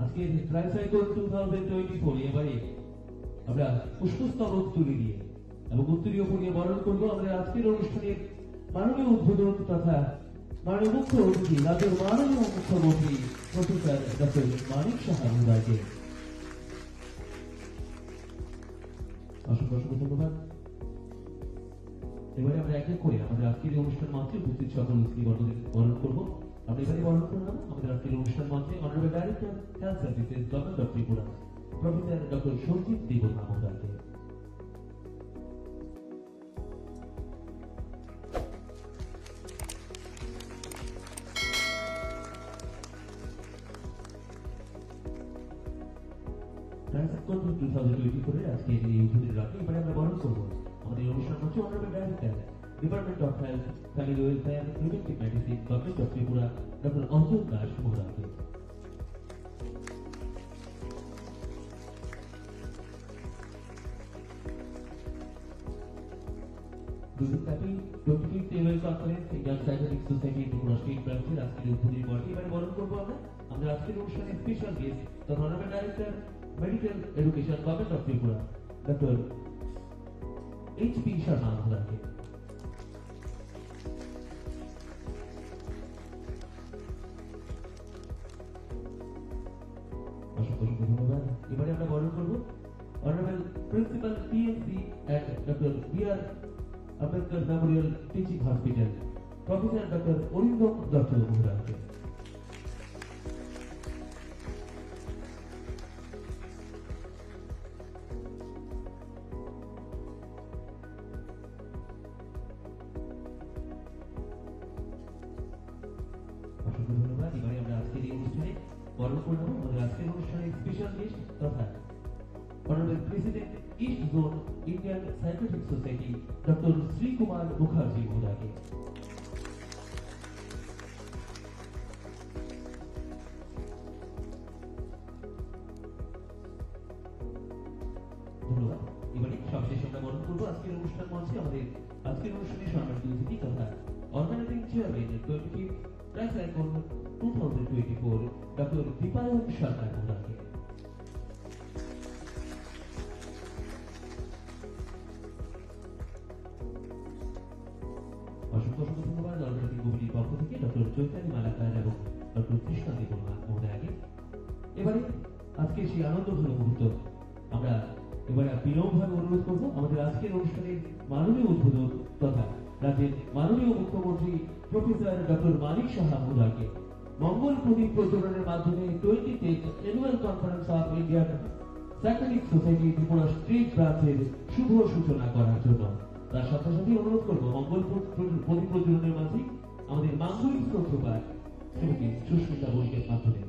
আজকে ট্রাইসাইক্লোন 2024 এবারে আমরা পুষ্পস্তবক তুলে দিয়ে এবং উত্তরীয় পরিয়ে বরণ করবো আমাদের আজকের অনুষ্ঠানের মাননীয় উদ্বোধন তথা মাননীয় মুখ্য অতিথি রাজ্যের মাননীয় মুখ্যমন্ত্রী প্রফেসর ডক্টর মানিক সাহা মহোদয়কে। অসংখ্য অসংখ্য ধন্যবাদ। এবারে আমরা এক এক করে আমাদের আজকের অনুষ্ঠান মঞ্চে উপস্থিত সকল অতিথিবর্গদের বরণ করবো। আমরা এবারে বরণ করবো আমাদের আজকের অনুষ্ঠান মঞ্চে honourable director health services government of Tripura professor doctor Sanjit Debbarma মহোদয়কে। ট্রাইসাইক্লোন 2024 আজকে এই উদ্বোধনের রাতে এবারে আমরা বরণ করবো আমাদের অনুষ্ঠান মঞ্চে honourable director department of health family welfare preventive medicine government of Tripura doctor Anjan Das মহোদয়কে। দুর্গাপী 25th annual conference Indian Scientific Society Tripura state ব্রাঞ্চের আজকের উদ্বোধনী বর্ষে এবারে বরণ করবো আমরা আজকের অনুষ্ঠানে স্পেশাল গেস্ট তথা honourable director medical education government of Tripura doctor H P. Sharma মহোদয়কে। অসংখ্য ধন্যবাদ। এবারে আমরা বরণ করবো honourable principal TNC at doctor B R. Ambedkar memorial teaching hospital professor doctor Arindam Dutta মহোদয়কে। অসংখ্য ধন্যবাদ। এবারে আমরা আজকের এই অনুষ্ঠানে বরণ করবো আমাদের আজকের অনুষ্ঠানের স্পেশাল গেস্ট তথা honourable president east zone Indian scientific society doctor Shri Kumar Mukherjee মহোদয়কে। ধন্যবাদ। এবারে সবশেষে আমরা বরণ করবো আজকের অনুষ্ঠান মঞ্চে আমাদের আজকের অনুষ্ঠানের সম্মানিত অতিথি তথা organising chairman 25th Tricyclone 2024 doctor Dipayan Sarkar মহোদয়কে। অসংখ্য ধন্যবাদ। অর্গানাইজিং কমিটির পক্ষ থেকে ডক্টর চৈতালি মালাকার এবং ডক্টর কৃষ্ণ দেববর্মা মহোদয়কে। এবারে আজকে সেই আনন্দঘন মুহূর্ত আমরা এবারে বিনম্রভাবে অনুরোধ করবো আমাদের আজকের অনুষ্ঠানের মাননীয় উদ্বোধক তথা রাজ্যের মাননীয় মুখ্যমন্ত্রী প্রফেসর ডক্টর মানিক সাহা মহোদয়কে মঙ্গল প্রদীপ প্রজ্বলনের মাধ্যমে 20th annual conference of Indian scientific society Tripura state ব্রাঞ্চের শুভ সূচনা করার জন্য। তার সাথে সাথে অনুরোধ করবো মঙ্গল প্রদীপ প্রজ্বলনের মাঝে আমাদের মাঙ্গলিক শ্রদ্ধা শ্রীমতী সুস্মিতা বণিকের মাধ্যমে।